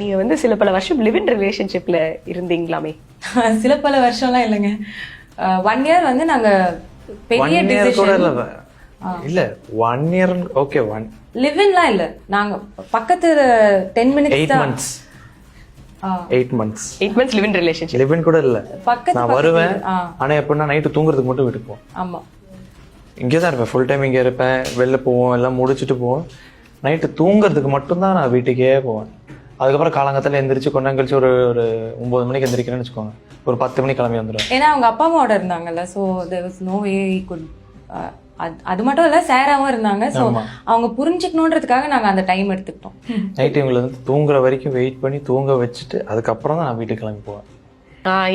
நீங்க வந்து சில பல வருஷம் லிவ் இன் ரிலேஷன்ஷிப்ல இருந்தீங்களாமே? சில பல வருஷம்லாம் இல்லைங்க. 1 year வந்து நாங்க பெரிய டிசிஷன் இல்ல 1 year ஓகே. லிவ் இன்லாம் இல்ல, நாங்க பக்கத்து 10 minutes 8 தான். months 8 months 8 months live in relationship. Live in கூட இல்ல. பக்கத்து நான் வருவேன், ஆனா எப்படின்னா நைட்டு தூங்குறதுக்கு மட்டும் வீட்டுக்கு போவேன். ஆமா, இங்கே தான் இருப்பேன், ஃபுல் டைம் இங்கே இருப்பேன். வெளில போவோம், எல்லாம் முடிச்சுட்டு போவோம். நைட்டு தூங்குறதுக்கு மட்டும்தான் நான் வீட்டுக்கே போவேன். அதுக்கப்புறம் காலங்கத்தில் எந்திரிச்சு கொஞ்ச நேரம் கழிச்சு ஒரு 9 மணிக்கு எந்திரிக்கிறேன்னு வச்சுக்கோங்க, ஒரு 10 மணிக்கு கிளம்பி வந்துடுவேன். ஏன்னா அவங்க அப்பா அம்மாவோட இருந்தாங்கல்ல, so there was no way he could. அது மட்டும் இல்லை, சேராகவும் இருந்தாங்க. ஸோ அவங்க புரிஞ்சுக்கணுன்றதுக்காக நாங்கள் அந்த டைம் எடுத்துக்கிட்டோம். நைட்டு இவங்களை வந்து தூங்குற வரைக்கும் வெயிட் பண்ணி தூங்க வச்சுட்டு அதுக்கப்புறம் தான் நான் வீட்டுக்கு கிளம்பி போவேன்.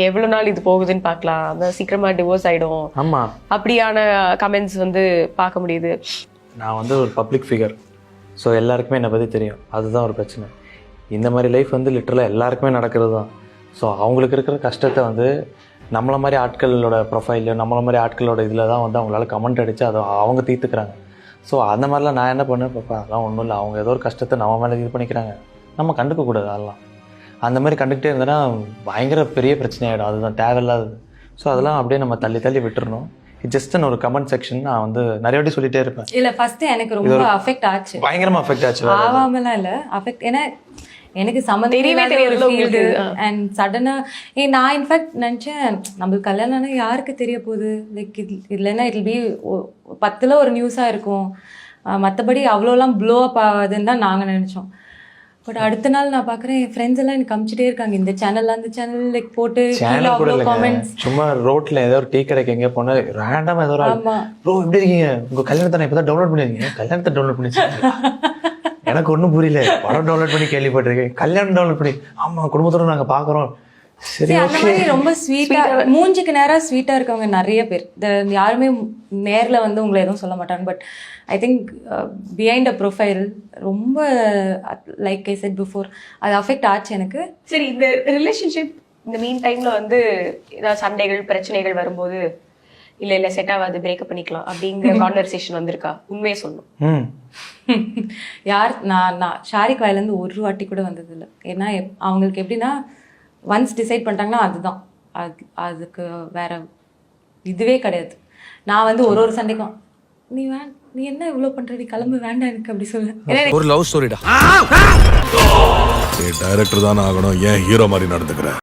எவ்வளவு நாள் இது போகுதுன்னு பார்க்கலாம், அதான் சீக்கிரமா டிவோர்ஸ் ஆயிடும். ஆமா, அப்படியான கமெண்ட்ஸ் வந்து பார்க்க முடியுது. நான் வந்து ஒரு பப்ளிக் ஃபிகர், ஸோ எல்லாருக்குமே என்னை பற்றி தெரியும். அதுதான் ஒரு பிரச்சனை. இந்த மாதிரி லைஃப் வந்து லிட்டரலாக எல்லாருக்குமே நடக்கிறது தான். ஸோ அவங்களுக்கு இருக்கிற கஷ்டத்தை வந்து நம்மளை மாதிரி ஆட்களோட ப்ரொஃபைலு, நம்மளை மாதிரி ஆட்களோட இதில் தான் வந்து அவங்களால கமெண்ட் அடித்து அதை அவங்க தீர்த்துக்கிறாங்க. ஸோ அந்த மாதிரிலாம் நான் என்ன பண்ணேன், பாப்பா அதெல்லாம் ஒன்றும் இல்லை, அவங்க ஏதோ ஒரு கஷ்டத்தை நம்ம மேலே இது பண்ணிக்கிறாங்க, நம்ம கண்டுக்கக்கூடாது. அதெல்லாம் அந்த மாதிரி கண்டுக்கிட்டே இருந்தேன்னா பயங்கர பெரிய பிரச்சனை ஆகிடும். அதுதான் தேவையில்லாதது. ஸோ அதெல்லாம் அப்படியே நம்ம தள்ளி தள்ளி விட்டுறணும். ஜஸ்ட் ஒரு கமெண்ட் செக்ஷன் நான் வந்து நிறைய வாட்டி சொல்லிட்டே இருப்பேன். இல்லை, ஃபர்ஸ்ட் எனக்கு ரொம்ப அஃபெக்ட் ஆச்சு, பயங்கரமாக அஃபெக்ட் ஆச்சு. ஆகாமலாம் இல்லை, அஃபெக்ட். ஏன்னா எனக்கு சம்மந்தமே அண்ட் சடனா நான் இன்ஃபேக்ட் நினச்சேன், நம்மளுக்கு கல்யாணம்னா யாருக்கு தெரிய போகுது, லைக் இல்லைன்னா இட் பி 10ல் ஒரு நியூஸாக இருக்கும், மற்றபடி அவ்வளோலாம் ப்ளோ அப் ஆகாதுன்னு தான் நாங்கள் நினச்சோம். பட் அடுத்த நாள் நான் பார்க்குறேன், என் ஃப்ரெண்ட்ஸ் எல்லாம் எனக்கு காமிச்சிட்டே இருக்காங்க, இந்த சேனல் அந்த சேனல் லைக் போட்டு அவ்வளோ காமெண்ட்ஸ். சும்மா ரோட்ல ஏதோ ஒரு டீ கடைக்கு எங்கே போனா ரேண்டமா ஏதோ ப்ரோ எப்படி இருக்கீங்க, உங்க கல்யாணத்தை நான் இப்பதான் டவுன்லோட் பண்ணிருக்கீங்க, கல்யாணத்தை டவுன்லோட் பண்ணி எனக்கு ஒன்றும் புரியல. படம் டவுன்லோட் பண்ணி கேள்விப்பட்டிருக்கேன், கல்யாணம் டவுன்லோட் பண்ணி ஆமா குடும்பத்தோட நாங்க பாக்குறோம். சரி, அந்த மாதிரி ரொம்ப ஸ்வீட்டா, மூஞ்சிக்கு நேரா ஸ்வீட்டா இருக்கவங்க நிறைய பேர். யாருமே நேர்ல வந்து உங்களை எதுவும் சொல்ல மாட்டாங்க. But I think behind a profile ரொம்ப, லைக் ஐ செட் பிஃபோர், அது அஃபெக்ட் ஆச்சு எனக்கு. சரி, இந்த ரிலேஷன்ஷிப் இந்த மீன் டைம்ல வந்து ஏதாவது சண்டைகள் பிரச்சனைகள் வரும்போது இல்ல செட் ஆகாது, பிரேக்கப் பண்ணிக்கலாம் அப்படிங்கிற கான்வர்சேஷன் வந்திருக்கா? உண்மையே சொல்லணும். யார் நான் ஷாரிக் வாயிலேருந்து ஒரு வாட்டி கூட வந்தது இல்லை. ஏன்னா அவங்களுக்கு எப்படின்னா, ஒன்ஸ் டிசைட் பண்ணிட்டாங்கன்னா அதுதான், அதுக்கு வேற இதுவே கிடையாது. நான் வந்து ஒரு சண்டைக்கும் நீ என்ன இவ்வளோ பண்றடி, கிளம்பு, வேண்டாம் எனக்கு அப்படி சொல்ல. ஒரு லவ் ஸ்டோரிடா, டைரக்டர் தானே ஆகணும், ஏன் ஹீரோ மாதிரி நடந்துக்கிற?